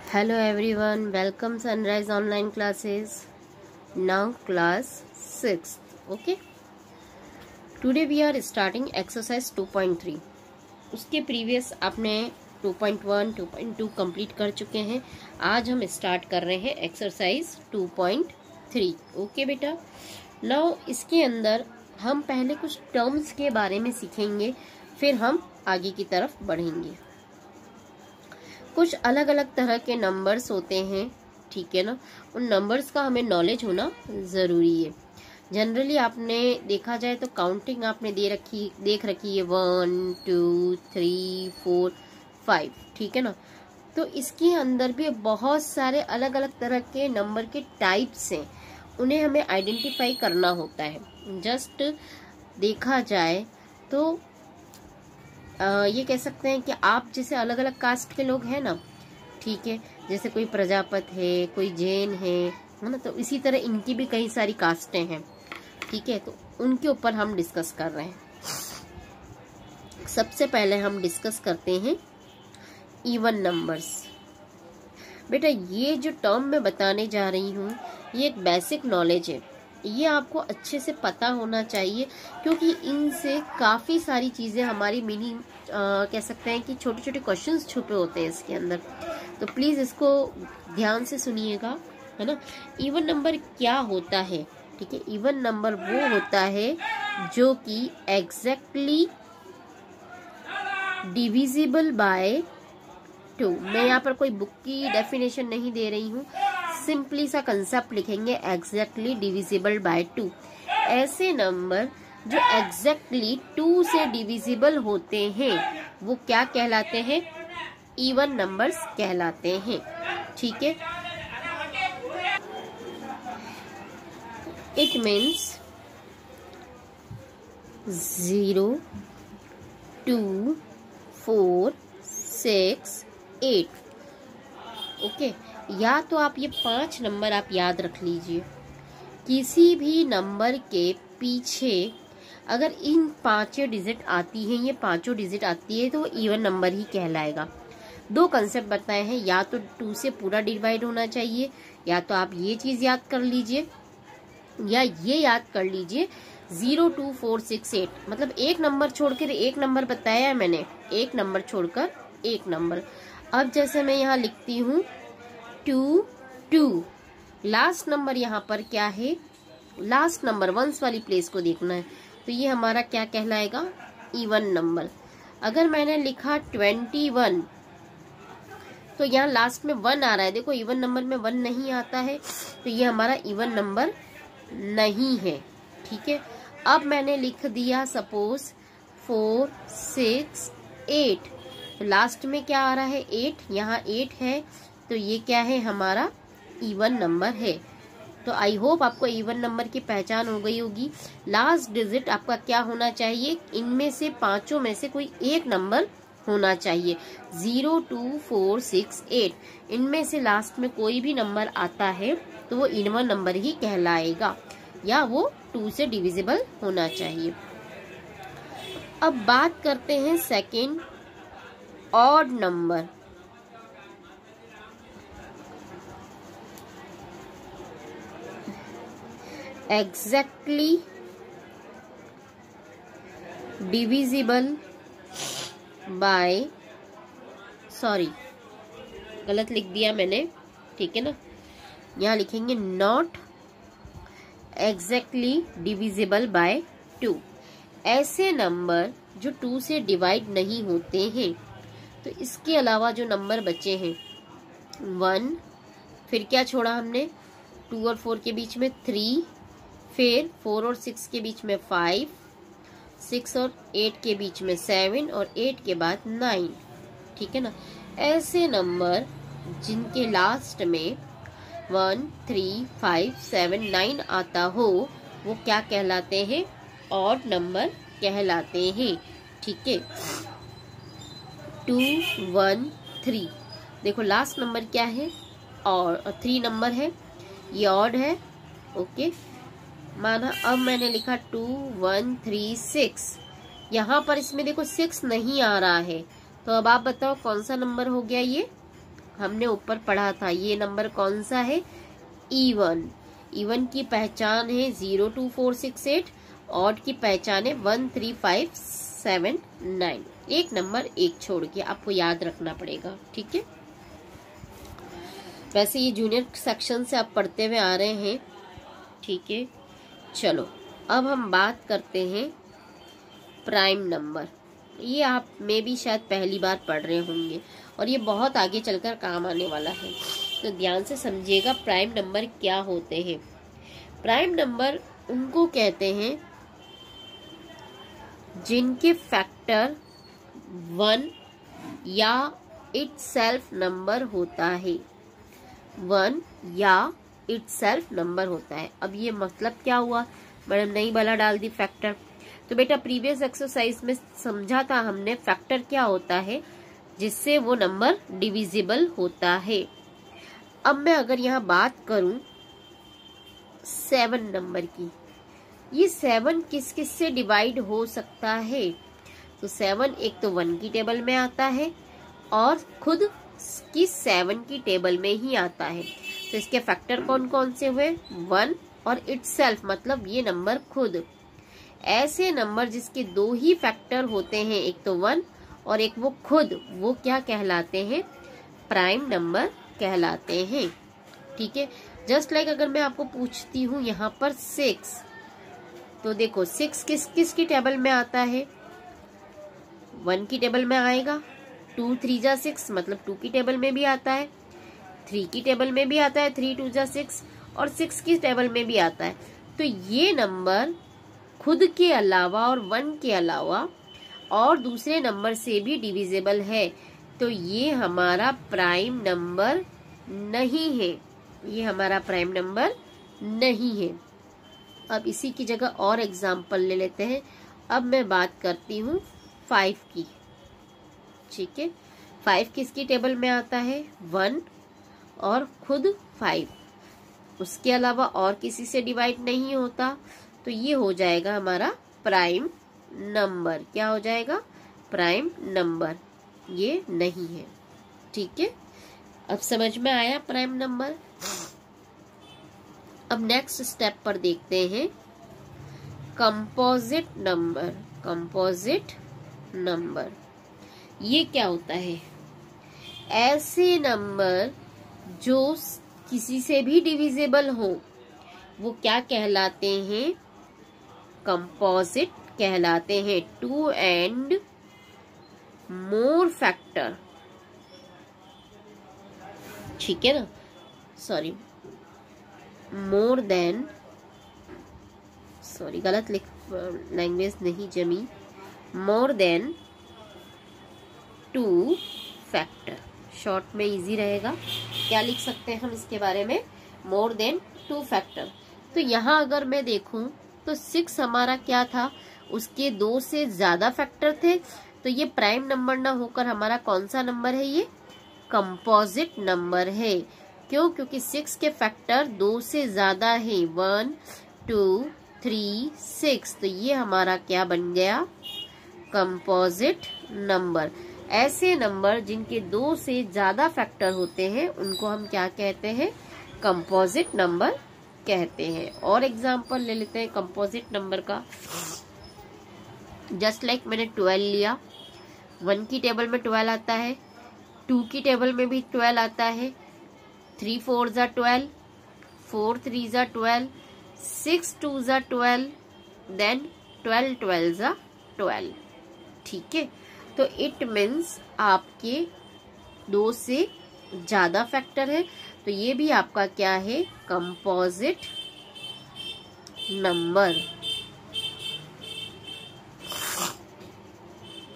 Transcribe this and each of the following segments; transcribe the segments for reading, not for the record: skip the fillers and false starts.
Hello everyone, welcome Sunrise online classes. Now class 6th. Okay. Today we are starting exercise 2.3. उसके previous आपने 2.1, 2.2 complete कर चुके हैं. आज हम स्टार्ट कर रहे हैं एक्सरसाइज 2.3. ओके बेटा. नाउ इसके अंदर हम पहले कुछ टर्म्स के बारे में सीखेंगे, फिर हम आगे की तरफ बढ़ेंगे. कुछ अलग अलग तरह के नंबर्स होते हैं, ठीक है ना. उन नंबर्स का हमें नॉलेज होना ज़रूरी है. जनरली आपने देखा जाए तो काउंटिंग आपने देख रखी है 1 2 3 4 5, ठीक है ना. तो इसके अंदर भी बहुत सारे अलग अलग तरह के नंबर के टाइप्स हैं, उन्हें हमें आइडेंटिफाई करना होता है. जस्ट देखा जाए तो ये कह सकते हैं कि आप जैसे अलग अलग कास्ट के लोग हैं ना, ठीक है. जैसे कोई प्रजापत है, कोई जैन है ना, तो इसी तरह इनकी भी कई सारी कास्टें हैं, ठीक है. तो उनके ऊपर हम डिस्कस कर रहे हैं. सबसे पहले हम डिस्कस करते हैं इवन नंबर्स. बेटा ये जो टर्म मैं बताने जा रही हूँ ये एक बेसिक नॉलेज है, ये आपको अच्छे से पता होना चाहिए, क्योंकि इनसे काफ़ी सारी चीज़ें हमारी कह सकते हैं कि छोटे छोटे क्वेश्चंस छुपे होते हैं इसके अंदर. तो प्लीज़ इसको ध्यान से सुनिएगा, है ना. इवन नंबर क्या होता है, ठीक है. इवन नंबर वो होता है जो कि एग्जैक्टली डिविजिबल बाय 2. मैं यहाँ पर कोई बुक की डेफिनेशन नहीं दे रही हूँ, सिंपली सा कंसेप्ट लिखेंगे एग्जैक्टली डिविजिबल बाय 2. ऐसे नंबर जो एग्जैक्टली 2 से डिविजिबल होते हैं वो क्या कहलाते हैं? इवन नंबर्स कहलाते हैं, ठीक है. It means 0 2 4 6 8. ओके. या तो आप ये 5 नंबर आप याद रख लीजिए. किसी भी नंबर के पीछे अगर इन 5 डिजिट आती हैं, ये 5 डिजिट आती है, तो वो इवन नंबर ही कहलाएगा. 2 कंसेप्ट बताए हैं, या तो 2 से पूरा डिवाइड होना चाहिए, या तो आप ये चीज याद कर लीजिए, या ये याद कर लीजिए 0 2 4 6 8. मतलब एक नंबर छोड़कर एक नंबर बताया है मैंने, एक नंबर छोड़कर एक नंबर. अब जैसे मैं यहाँ लिखती हूँ 2 2, लास्ट नंबर यहाँ पर क्या है? लास्ट नंबर वंस वाली प्लेस को देखना है, तो ये हमारा क्या कहलाएगा? Even number. अगर मैंने लिखा 21, तो यहाँ लास्ट में 1 आ रहा है. देखो इवन नंबर में 1 नहीं आता है, तो ये हमारा इवन नंबर नहीं है, ठीक है. अब मैंने लिख दिया सपोज 4 6 8, तो लास्ट में क्या आ रहा है? 8. यहाँ 8 है, तो ये क्या है? हमारा इवन नंबर है. तो आई होप आपको इवन नंबर की पहचान हो गई होगी. लास्ट डिजिट आपका क्या होना चाहिए? इनमें से 5 में से कोई एक नंबर होना चाहिए. 0 2 4 6 8, इनमें से लास्ट में कोई भी नंबर आता है तो वो इवन नंबर ही कहलाएगा, या वो 2 से डिविजिबल होना चाहिए. अब बात करते हैं second, odd number. Exactly divisible by, sorry गलत लिख दिया मैंने, ठीक है ना. यहाँ लिखेंगे नॉट एग्जैक्टली डिविजिबल बाय 2. ऐसे नंबर जो 2 से डिवाइड नहीं होते हैं. तो इसके अलावा जो नंबर बचे हैं 1, फिर क्या छोड़ा हमने? 2 और 4 के बीच में 3, फिर 4 और 6 के बीच में 5, 6 और 8 के बीच में 7, और 8 के बाद 9, ठीक है ना. ऐसे नंबर जिनके लास्ट में 1 3 5 7 9 आता हो वो क्या कहलाते हैं? ऑड नंबर कहलाते हैं, ठीक है. 2 1 3, देखो लास्ट नंबर क्या है? और 3 नंबर है, ये ऑड है. ओके माना. अब मैंने लिखा 2 1 3 6, यहाँ पर इसमें देखो 6 नहीं आ रहा है, तो अब आप बताओ कौन सा नंबर हो गया? ये हमने ऊपर पढ़ा था, ये नंबर कौन सा है? इवन। इवन की पहचान है 0 2 4 6 8, ऑड की पहचान है 1 3 5 7 9। एक नंबर एक छोड़ के आपको याद रखना पड़ेगा, ठीक है। वैसे ये जूनियर सेक्शन से आप पढ़ते हुए आ रहे हैं, ठीक है। चलो अब हम बात करते हैं प्राइम नंबर। ये आप में भी शायद पहली बार पढ़ रहे होंगे और ये बहुत आगे चलकर काम आने वाला है, तो ध्यान से समझिएगा प्राइम नंबर क्या होते हैं। प्राइम नंबर उनको कहते हैं जिनके फैक्टर 1 या इटसेल्फ नंबर होता है, 1 या इटसेल्फ नंबर होता है। अब ये मतलब क्या हुआ? मैडम नहीं वाला डाल दी फैक्टर। तो बेटा प्रीवियस एक्सरसाइज में समझा था हमने फैक्टर क्या होता है, जिससे वो नंबर डिविजिबल होता है। अब मैं अगर यहाँ बात करूं 7 नंबर की, ये 7 किस किस से डिवाइड हो सकता है? तो 7 एक तो 1 की टेबल में आता है और खुद की 7 की टेबल में ही आता है। तो इसके फैक्टर कौन कौन से हुए? 1 और इटसेल्फ, मतलब ये नंबर खुद। ऐसे नंबर जिसके दो ही फैक्टर होते हैं, एक तो 1 और एक वो खुद, वो क्या कहलाते हैं? प्राइम नंबर कहलाते हैं, ठीक है। जस्ट लाइक अगर मैं आपको पूछती हूँ यहाँ पर 6, तो देखो 6 किस किस की टेबल में आता है? 1 की टेबल में आएगा, 2 3 जा 6 मतलब 2 की टेबल में भी आता है, 3 की टेबल में भी आता है, 3 2 जा 6, और 6 की टेबल में भी आता है। तो ये नंबर खुद के अलावा और 1 के अलावा और दूसरे नंबर से भी डिविजिबल है, तो ये हमारा प्राइम नंबर नहीं है, ये हमारा प्राइम नंबर नहीं है। अब इसी की जगह और एग्जाम्पल ले लेते हैं। अब मैं बात करती हूँ 5 की, ठीक है। 5 किसकी टेबल में आता है? 1 और खुद 5, उसके अलावा और किसी से डिवाइड नहीं होता, तो ये हो जाएगा हमारा प्राइम नंबर। क्या हो जाएगा? Prime number. ये नहीं है, ठीक है। अब समझ में आया प्राइम नंबर। अब नेक्स्ट स्टेप पर देखते हैं कंपोजिट नंबर। कंपोजिट नंबर ये क्या होता है? ऐसे नंबर जो किसी से भी डिविजिबल हो, वो क्या कहलाते हैं? कंपोजिट कहलाते हैं। 2 एंड मोर फैक्टर, ठीक है ना, सॉरी मोर देन, सॉरी गलत लैंग्वेज नहीं जमी, मोर देन 2 फैक्टर, शॉर्ट में इजी रहेगा। क्या लिख सकते हैं हम इसके बारे में? More than 2 factor. तो यहाँ अगर मैं देखूं तो 6 हमारा क्या था? उसके 2 से ज्यादा फैक्टर थे, तो ये प्राइम नंबर ना होकर हमारा कौन सा नंबर है? ये कंपोजिट नंबर है। क्यों? क्योंकि 6 के फैक्टर 2 से ज्यादा है, 1 2 3 6, तो ये हमारा क्या बन गया? Composite number. ऐसे नंबर जिनके 2 से ज्यादा फैक्टर होते हैं उनको हम क्या कहते हैं? कंपोजिट नंबर कहते हैं। और एग्जांपल ले लेते हैं कंपोजिट नंबर का। जस्ट लाइक मैंने 12 लिया, 1 की टेबल में 12 आता है, 2 की टेबल में भी 12 आता है, 3 4 जा 12, 4 3 जा 12, 6 2 जा 12, देन 12 12 जा 12, ठीक है। तो इट मीन्स आपके 2 से ज्यादा फैक्टर है, तो ये भी आपका क्या है? Composite number.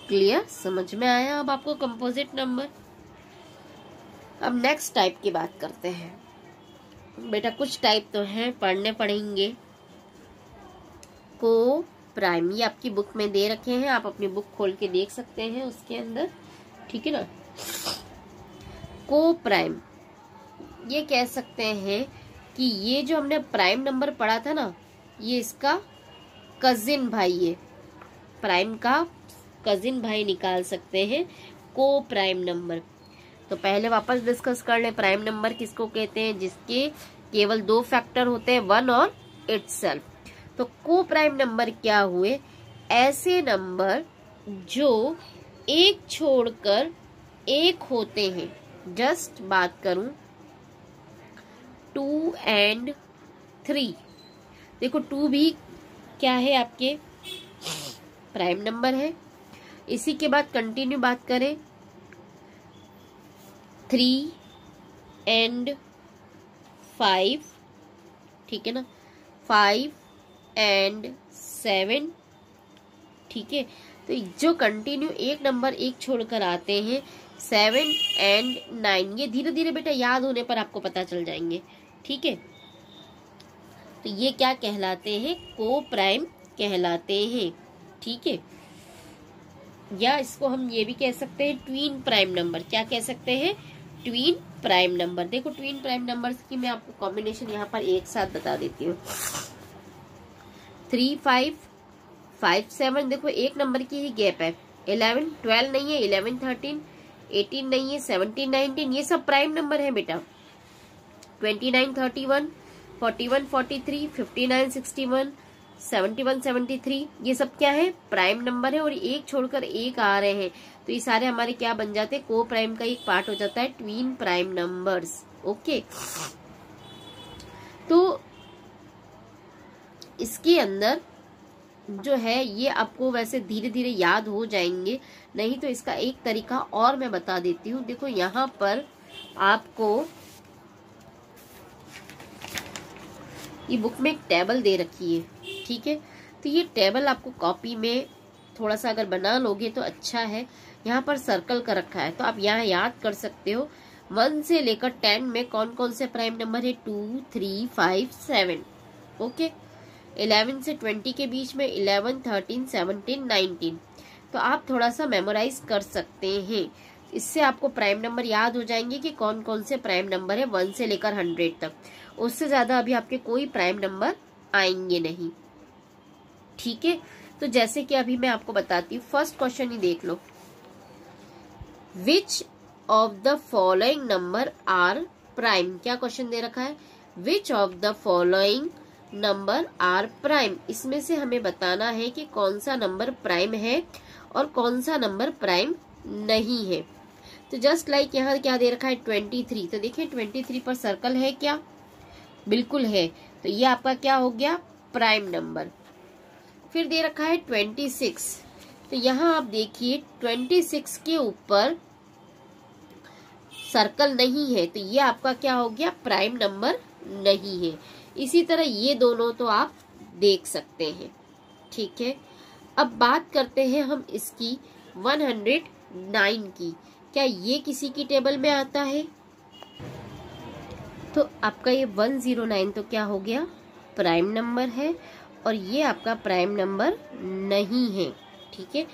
क्लियर? समझ में आया अब आपको कंपोजिट नंबर। अब नेक्स्ट टाइप की बात करते हैं। बेटा कुछ टाइप तो हैं, पढ़ने पड़ेंगे। को प्राइम, ये आपकी बुक में दे रखे हैं, आप अपनी बुक खोल के देख सकते हैं उसके अंदर, ठीक है ना। को प्राइम ये कह सकते हैं कि ये जो हमने प्राइम नंबर पढ़ा था ना, ये इसका कजिन भाई है, प्राइम का कजिन भाई निकाल सकते हैं को प्राइम नंबर। तो पहले वापस डिस्कस कर ले, प्राइम नंबर किसको कहते हैं, जिसके केवल 2 फैक्टर होते हैं, 1 और इटसेल्फ। तो को प्राइम नंबर क्या हुए, ऐसे नंबर जो एक छोड़कर एक होते हैं। जस्ट बात करूं 2 and 3, देखो 2 भी क्या है, आपके प्राइम नंबर है। इसी के बाद कंटिन्यू बात करें 3 and 5, ठीक है ना, 5 and 7, ठीक है। तो जो कंटिन्यू एक नंबर एक छोड़कर आते हैं 7 and 9, ये धीरे धीरे बेटा याद होने पर आपको पता चल जाएंगे, ठीक है। तो ये क्या कहलाते हैं, को प्राइम कहलाते हैं, ठीक है। या इसको हम ये भी कह सकते हैं ट्वीन प्राइम नंबर। क्या कह सकते हैं, ट्वीन प्राइम नंबर। देखो ट्वीन प्राइम नंबर्स की मैं आपको कॉम्बिनेशन यहाँ पर एक साथ बता देती हूँ। 3 5 5 7, देखो एक नंबर की ही गैप है। 11 12 नहीं है, 11 13 18 नहीं है, 17 19, ये सब प्राइम नंबर है बेटा। 29 31 41 43 59 61 71 73, ये सब क्या है, प्राइम नंबर है। और एक छोड़कर एक आ रहे हैं, तो ये सारे हमारे क्या बन जाते हैं, को प्राइम का एक पार्ट हो जाता है, ट्वीन प्राइम नंबर्स। ओके, तो इसके अंदर जो है ये आपको वैसे धीरे धीरे याद हो जाएंगे, नहीं तो इसका एक तरीका और मैं बता देती हूँ। देखो यहाँ पर आपको ये बुक में एक टेबल दे रखी है, ठीक है। तो ये टेबल आपको कॉपी में थोड़ा सा अगर बना लोगे तो अच्छा है। यहाँ पर सर्कल कर रखा है, तो आप यहाँ याद कर सकते हो 1 से लेकर 10 में कौन कौन से प्राइम नंबर है, 2 3 5 7। ओके, 11 से 20 के बीच में 11 13 17 19। तो आप थोड़ा सा मेमोराइज कर सकते हैं, इससे आपको प्राइम नंबर याद हो जाएंगे कि कौन कौन से प्राइम नंबर है 1 से लेकर 100 तक। उससे ज्यादा अभी आपके कोई प्राइम नंबर आएंगे नहीं, ठीक है। तो जैसे कि अभी मैं आपको बताती हूँ, फर्स्ट क्वेश्चन ही देख लो। Which of the following number are prime, क्या क्वेश्चन दे रखा है, which of the following number are prime. इसमें से हमें बताना है कि कौन सा नंबर प्राइम है और कौन सा नंबर प्राइम नहीं है। तो जस्ट लाइक यहाँ क्या दे रखा है, 23। तो देखिए 23 पर सर्कल है क्या, बिल्कुल है। तो ये आपका क्या हो गया, प्राइम नंबर। फिर दे रखा है 26, तो यहाँ आप देखिए 26 के ऊपर सर्कल नहीं है, तो ये आपका क्या हो गया, प्राइम नंबर नहीं है। इसी तरह ये दोनों तो आप देख सकते हैं, ठीक है। अब बात करते हैं हम इसकी 109 की, क्या ये किसी की टेबल में आता है, तो आपका ये 109 तो क्या हो गया, प्राइम नंबर है, और ये आपका प्राइम नंबर नहीं है, ठीक है।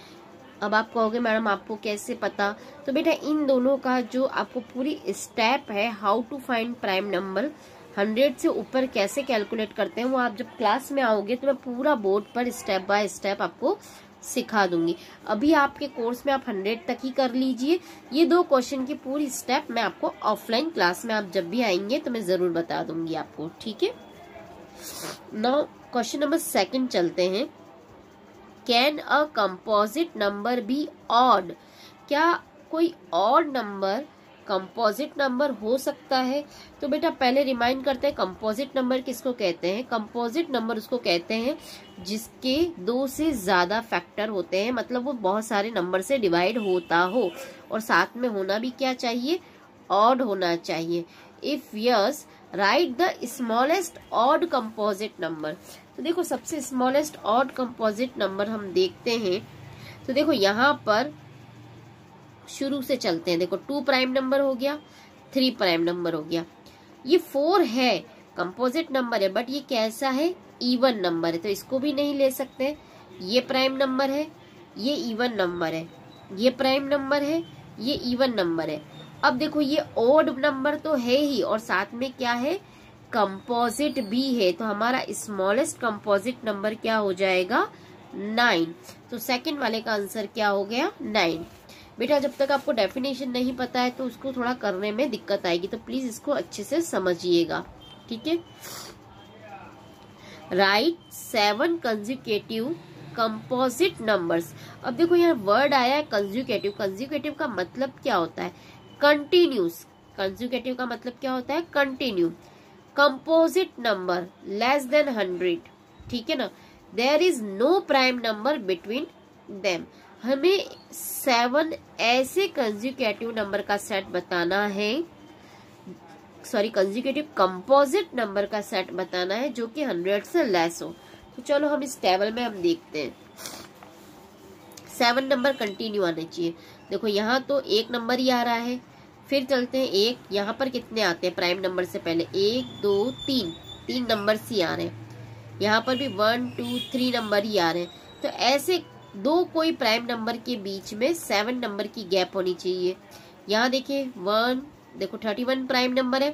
अब आप कहोगे मैडम आपको कैसे पता, तो बेटा इन दोनों का जो आपको पूरी स्टेप है, how to find prime number, 100 से ऊपर कैसे कैलकुलेट करते हैं, वो आप जब क्लास में आओगे तो मैं पूरा बोर्ड पर स्टेप बाय स्टेप आपको सिखा दूंगी। अभी आपके कोर्स में आप 100 तक ही कर लीजिए। ये 2 क्वेश्चन की पूरी स्टेप मैं आपको ऑफलाइन क्लास में आप जब भी आएंगे तो मैं जरूर बता दूंगी आपको, ठीक है। नाउ क्वेश्चन नंबर 2 चलते हैं। Can a composite number be odd, क्या कोई ऑड नंबर कंपोजिट नंबर हो सकता है। तो बेटा पहले रिमाइंड करते हैं कंपोजिट नंबर किसको कहते हैं। कंपोजिट नंबर उसको कहते हैं जिसके 2 से ज्यादा फैक्टर होते हैं, मतलब वो बहुत सारे नंबर से डिवाइड होता हो और साथ में होना भी क्या चाहिए, ऑड होना चाहिए। If yes right the smallest odd composite number. तो देखो सबसे स्मॉलेस्ट ऑड कंपोजिट नंबर हम देखते हैं, तो देखो यहाँ पर शुरू से चलते हैं। देखो 2 प्राइम नंबर हो गया, 3 प्राइम नंबर हो गया, ये 4 है कंपोजिट नंबर है, बट ये कैसा है, इवन नंबर है, तो इसको भी नहीं ले सकते। ये प्राइम नंबर है, ये इवन नंबर है, ये प्राइम नंबर है, ये इवन नंबर है। अब देखो ये ऑड नंबर तो है ही और साथ में क्या है, कंपोजिट भी है, तो हमारा स्मॉलेस्ट कंपोजिट नंबर क्या हो जाएगा, 9। तो सेकंड वाले का आंसर क्या हो गया, 9। बेटा जब तक आपको डेफिनेशन नहीं पता है तो उसको थोड़ा करने में दिक्कत आएगी, तो प्लीज इसको अच्छे से समझिएगा, ठीक है। Right 7 consecutive composite numbers. अब देखो यहाँ वर्ड आया है कंसेक्यूटिव। कंसेक्यूटिव का मतलब क्या होता है? कंटिन्यूस। कंसेक्यूटिव का मतलब क्या होता है? Continue. Composite number less than 100, ठीक है ना। There is no prime number between them. हमें 7 ऐसे कंसेक्यूटिव नंबर का सेट बताना है, सॉरी कंसेक्यूटिव कंपोजिट नंबर का सेट बताना है जो कि 100 से लेस हो। तो चलो हम इस टेबल में हम देखते हैं। 7 नंबर कंटिन्यू आने चाहिए। देखो यहाँ तो एक नंबर ही आ रहा है, फिर चलते हैं एक, यहाँ पर कितने आते हैं प्राइम नंबर से पहले? 1 2 3, 3 नंबर ही आ रहे हैं। यहाँ पर भी 1 2 3 नंबर ही आ रहे हैं। तो ऐसे दो कोई प्राइम नंबर के बीच में 7 नंबर की गैप होनी चाहिए। यहाँ देखिए 1, देखो 31 प्राइम नंबर है,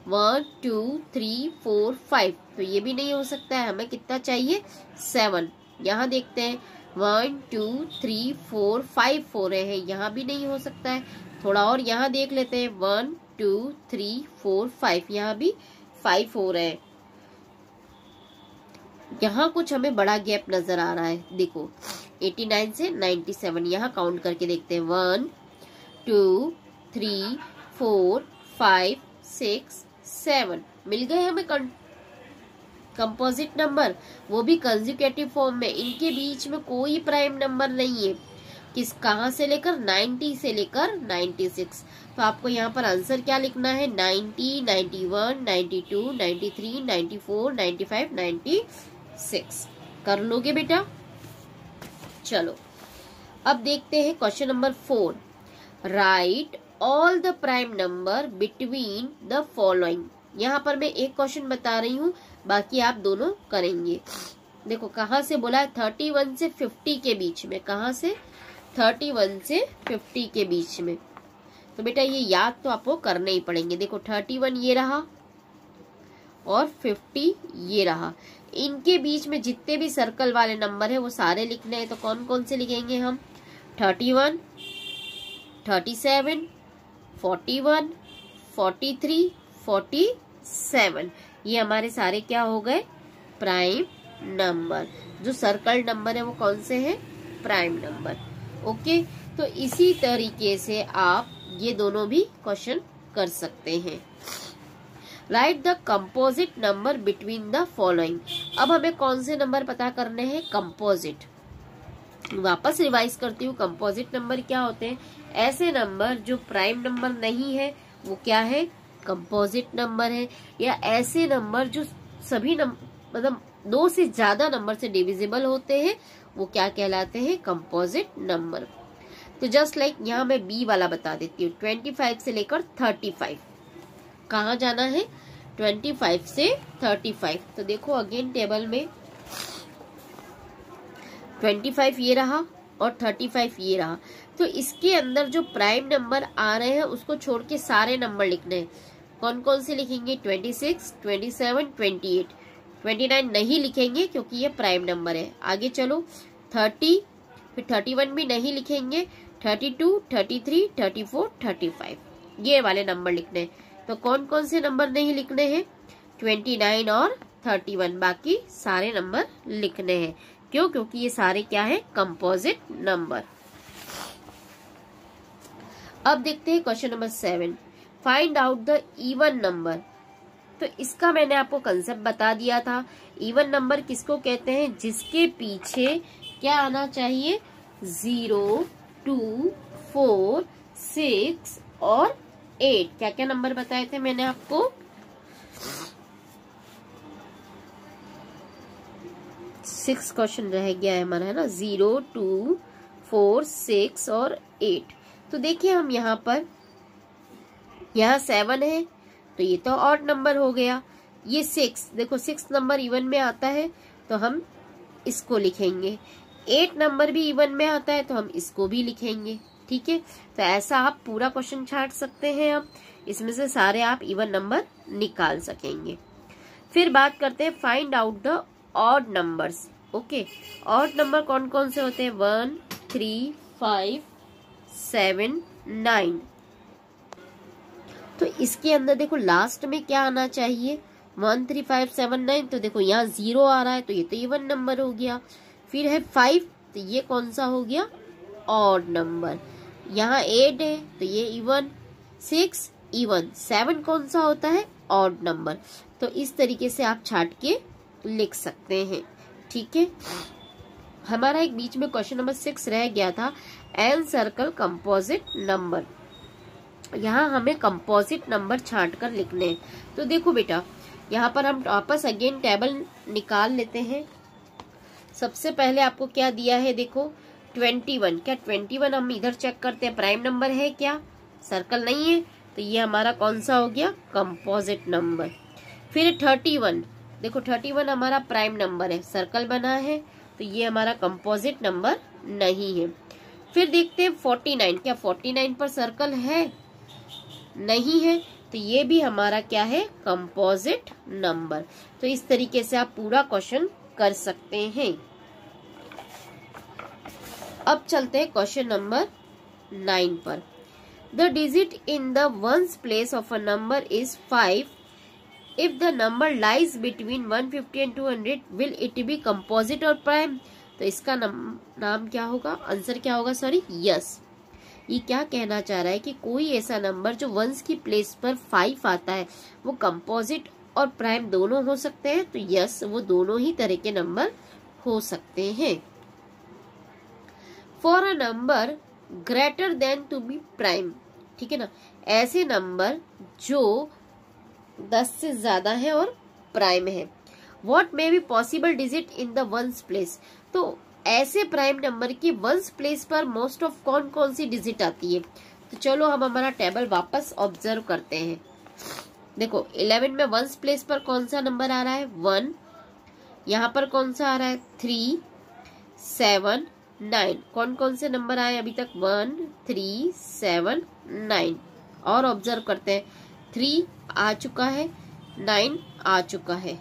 1 2 3 4 5, तो ये भी नहीं हो सकता है। हमें कितना चाहिए? 7। यहाँ देखते हैं 1 2 3 4 5 हो रहे हैं, यहाँ भी नहीं हो सकता है। थोड़ा और यहाँ देख लेते हैं 1 2 3 4 5, यहाँ भी 5 हो रहे हैं। यहाँ कुछ हमें बड़ा गैप नजर आ रहा है। देखो 89 से 97, यहाँ काउंट करके देखते हैं 1 2 3 4 5 6 7, मिल गए हमें कंपोजिट नंबर, वो भी कंसेक्यूटिव फॉर्म में। इनके बीच में कोई प्राइम नंबर नहीं है। कहाँ से लेकर? 90 से लेकर 96। तो आपको यहाँ पर आंसर क्या लिखना है? 90 91 92 93 94 95 96। कर लोगे बेटा? चलो अब देखते हैं question number 4। Right all the prime number between the following. यहाँ पर मैं एक क्वेश्चन बता रही हूँ, बाकी आप दोनों करेंगे। देखो कहाँ से बोला है? 31 से 50 के बीच में। कहाँ से? 31 से 50 के बीच में। तो बेटा ये याद तो आपको करने ही पड़ेंगे। देखो 31 ये रहा और 50 ये रहा। इनके बीच में जितने भी सर्कल वाले नंबर है वो सारे लिखने हैं। तो कौन कौन से लिखेंगे हम? 31 37 41 43 47, ये हमारे सारे क्या हो गए? Prime number. जो सर्कल नंबर है वो कौन से हैं? Prime number. ओके, तो इसी तरीके से आप ये दोनों भी क्वेश्चन कर सकते हैं। Right the composite number between the following. अब हमें कौन से नंबर पता करने हैं? कंपोजिट। वापस रिवाइज करती हूँ। कंपोजिट नंबर क्या होते हैं? ऐसे नंबर जो प्राइम नंबर नहीं है वो क्या है? कंपोजिट नंबर है। या ऐसे नंबर जो सभी मतलब 2 से ज्यादा नंबर से डिविजिबल होते हैं वो क्या कहलाते हैं? Composite number. तो जस्ट लाइक यहाँ मैं बी वाला बता देती हूँ। 25 से लेकर 35, कहाँ जाना है? 25 से 35। तो देखो अगेन टेबल में 25 ये रहा और 35 ये रहा। तो इसके अंदर जो प्राइम नंबर आ रहे हैं उसको छोड़ के सारे नंबर लिखने हैं। कौन कौन से लिखेंगे? 26 27 28। 29 नहीं लिखेंगे क्योंकि ये प्राइम नंबर है। आगे चलो 30, फिर 31 भी नहीं लिखेंगे। 32 33 34 35, ये वाले नंबर लिखने हैं। तो कौन कौन से नंबर नहीं लिखने हैं? 29 और 31, बाकी सारे नंबर लिखने हैं। क्यों? क्योंकि ये सारे क्या है? Composite number. अब देखते हैं question number 7। Find out the even number. तो इसका मैंने आपको कंसेप्ट बता दिया था। इवन नंबर किसको कहते हैं? जिसके पीछे क्या आना चाहिए? 0 2 4 6 और 8। क्या क्या नंबर बताए थे मैंने आपको? 6 क्वेश्चन रह गया है हमारा, है ना? 0 2 4 6 और 8। तो देखिए हम यहाँ पर, यहाँ 7 है तो ये तो ऑड नंबर हो गया। ये 6, देखो 6 नंबर इवन में आता है तो हम इसको लिखेंगे। 8 नंबर भी इवन में आता है तो हम इसको भी लिखेंगे। ठीक है, तो ऐसा आप पूरा क्वेश्चन छाट सकते हैं। हम इसमें से सारे आप इवन नंबर निकाल सकेंगे। फिर बात करते हैं find out the odd numbers. Okay, odd number कौन कौन से होते हैं? 1 3 5 7 9। तो इसके अंदर देखो लास्ट में क्या आना चाहिए, 1 3 5 7 9। तो देखो यहाँ 0 आ रहा है तो ये तो इवन नंबर हो गया। फिर है 5, तो ये कौन सा हो गया, ऑड नंबर। यहाँ 8 है तो ये इवन, 6 इवन, 7 कौन सा होता है, ऑड नंबर। तो इस तरीके से आप छाट के लिख सकते हैं। ठीक है, हमारा एक बीच में क्वेश्चन नंबर 6 रह गया था, एन सर्कल कंपोजिट नंबर। यहाँ हमें कंपोजिट नंबर छांट कर लिखने हैं। तो देखो बेटा, यहाँ पर हम वापस अगेन टेबल निकाल लेते हैं। सबसे पहले आपको क्या दिया है, देखो 21। क्या 21 हम इधर चेक करते हैं, प्राइम नंबर है क्या, सर्कल नहीं है, तो ये हमारा कौन सा हो गया, कंपोजिट नंबर। फिर 31, देखो 31 हमारा प्राइम नंबर है, सर्कल बना है, तो ये हमारा कंपोजिट नंबर नहीं है। फिर देखते हैं 49, क्या 49 पर सर्कल है, नहीं है, तो ये भी हमारा क्या है, कंपोजिट नंबर। तो इस तरीके से आप पूरा क्वेश्चन कर सकते हैं। अब चलते हैं क्वेश्चन नंबर 9 पर। The digit in the ones place of a number is 5 if the number lies between 150 and 200 will it be composite और प्राइम। तो इसका नाम क्या होगा, आंसर क्या होगा, सॉरी, यस। ये क्या कहना चाह रहा है कि कोई ऐसा नंबर जो वंस की प्लेस पर 5 आता है वो कंपोजिट और प्राइम दोनों हो सकते हैं। तो यस, वो दोनों ही तरह के नंबर हो सकते हैं। For a number greater than to be prime, ठीक है ना, ऐसे नंबर जो 10 से ज्यादा है और प्राइम है। What may be possible digit in the ones place. तो ऐसे प्राइम नंबर की वंस प्लेस पर मोस्ट ऑफ कौन कौन सी डिजिट आती है। तो चलो हम हमारा टेबल वापस ऑब्जर्व करते हैं। देखो 11 में वंस प्लेस पर कौन सा नंबर आ रहा है, 1। यहाँ पर कौन सा आ रहा है, 3 7 9। कौन कौन से नंबर आए अभी तक, 1 3 7 9। और ऑब्जर्व करते हैं, 3 आ चुका है, 9 आ चुका है,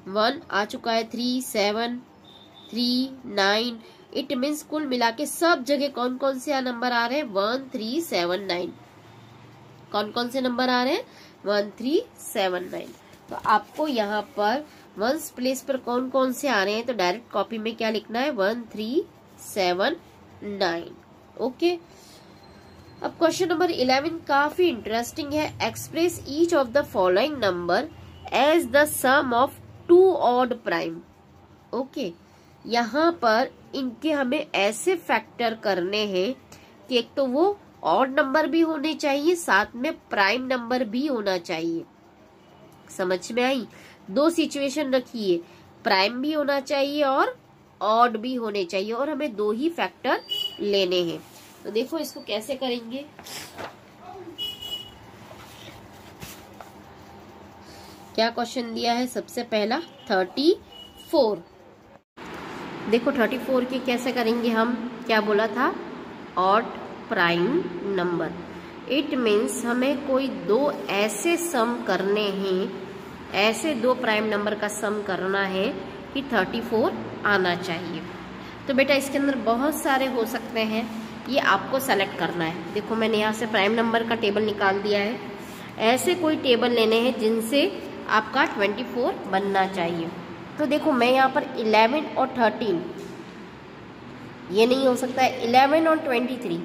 1 आ चुका है, 3 7 3 9। इट मीन्स कुल मिला के सब जगह कौन कौन से नंबर आ रहे हैं, 1 3 7 9। कौन कौन से नंबर आ रहे हैं, 1 3 7 9। तो आपको यहाँ पर वंस प्लेस पर कौन कौन से आ रहे हैं, तो डायरेक्ट कॉपी में क्या लिखना है, 1 3 7 9। ओके, अब क्वेश्चन नंबर 11 काफी इंटरेस्टिंग है। Express each of the following number as the sum of 2 odd prime. Okay, यहाँ पर इनके हमें ऐसे फैक्टर करने हैं कि एक तो वो ऑड नंबर भी होने चाहिए, साथ में प्राइम नंबर भी होना चाहिए। समझ में आई, दो सिचुएशन रखिए, प्राइम भी होना चाहिए और ऑड भी होने चाहिए, और हमें 2 ही फैक्टर लेने हैं। तो देखो इसको कैसे करेंगे। क्या क्वेश्चन दिया है, सबसे पहला 34। देखो 34 के कैसे करेंगे हम, क्या बोला था, odd prime number. It means हमें कोई 2 ऐसे सम करने हैं, ऐसे 2 प्राइम नंबर का सम करना है कि 34 आना चाहिए। तो बेटा इसके अंदर बहुत सारे हो सकते हैं, ये आपको सेलेक्ट करना है। देखो मैंने यहाँ से प्राइम नंबर का टेबल निकाल दिया है। ऐसे कोई टेबल लेने हैं जिनसे आपका 24 बनना चाहिए। तो देखो मैं यहाँ पर 11 और 13, ये नहीं हो सकता है। 11 और 23,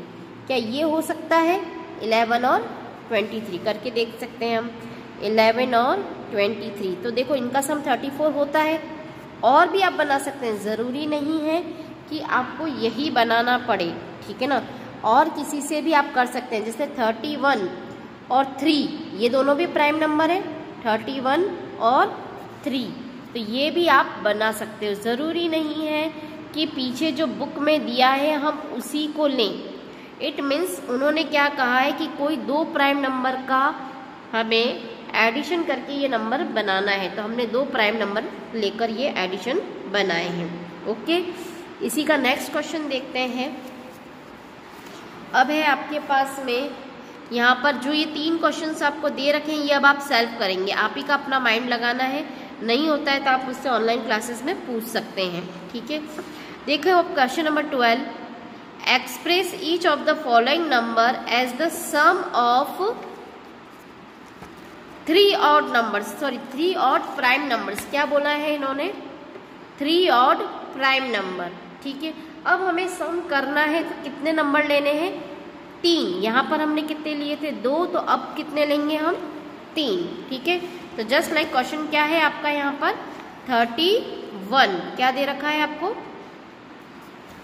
क्या ये हो सकता है, 11 और 23 करके देख सकते हैं हम, 11 और 23। तो देखो इनका सम 34 होता है। और भी आप बना सकते हैं, ज़रूरी नहीं है कि आपको यही बनाना पड़े, ठीक है ना। और किसी से भी आप कर सकते हैं, जैसे 31 और 3, ये दोनों भी प्राइम नंबर है, 31 और 3, तो ये भी आप बना सकते हो। ज़रूरी नहीं है कि पीछे जो बुक में दिया है हम उसी को लें। इट मीन्स उन्होंने क्या कहा है कि कोई 2 प्राइम नंबर का हमें एडिशन करके ये नंबर बनाना है, तो हमने 2 प्राइम नंबर लेकर ये एडिशन बनाए हैं। ओके, इसी का नेक्स्ट क्वेश्चन देखते हैं। अब है आपके पास में यहाँ पर जो ये 3 क्वेश्चंस आपको दे रखे हैं, ये अब आप सेल्फ करेंगे, आप ही का अपना माइंड लगाना है। नहीं होता है तो आप मुझसे ऑनलाइन क्लासेस में पूछ सकते हैं, ठीक है। देखो अब question number 12, express each of the following number as the sum of 3 odd numbers, sorry 3 odd prime numbers. क्या बोला है इन्होंने? 3 ऑड प्राइम नंबर। ठीक है, अब हमें सम करना है तो कितने नंबर लेने हैं? 3। यहाँ पर हमने कितने लिए थे? 2, तो अब कितने लेंगे हम? 3। ठीक है, तो जस्ट लाइक क्वेश्चन क्या है आपका यहाँ पर? 31। क्या दे रखा है आपको?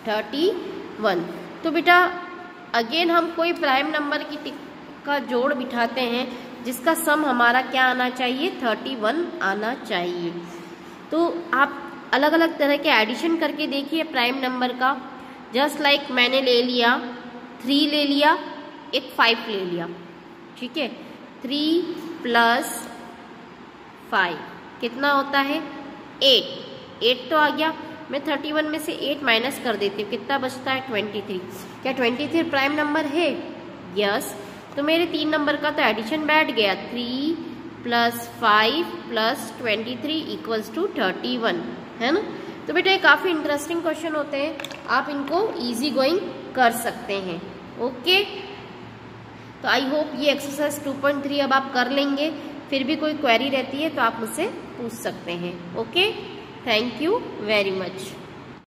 31। तो बेटा अगेन हम कोई प्राइम नंबर की का जोड़ बिठाते हैं जिसका सम हमारा क्या आना चाहिए? 31 आना चाहिए। तो आप अलग अलग तरह के एडिशन करके देखिए प्राइम नंबर का। जस्ट लाइक मैंने ले लिया 3 ले लिया, एक 5 ले लिया। ठीक है, 3 + 5 कितना होता है? 8। 8 तो आ गया। मैं 31 में से 8 माइनस कर देती हूँ, कितना बचता है? 23। क्या 23 प्राइम नंबर है? यस। तो मेरे 3 नंबर का तो एडिशन बैठ गया। 3 + 5 + 23 = 31, है ना। तो बेटा ये काफ़ी इंटरेस्टिंग क्वेश्चन होते हैं, आप इनको इजी गोइंग कर सकते हैं। ओके, तो आई होप ये एक्सरसाइज 2.3 अब आप कर लेंगे। फिर भी कोई क्वेरी रहती है तो आप मुझसे पूछ सकते हैं। Okay, thank you very much.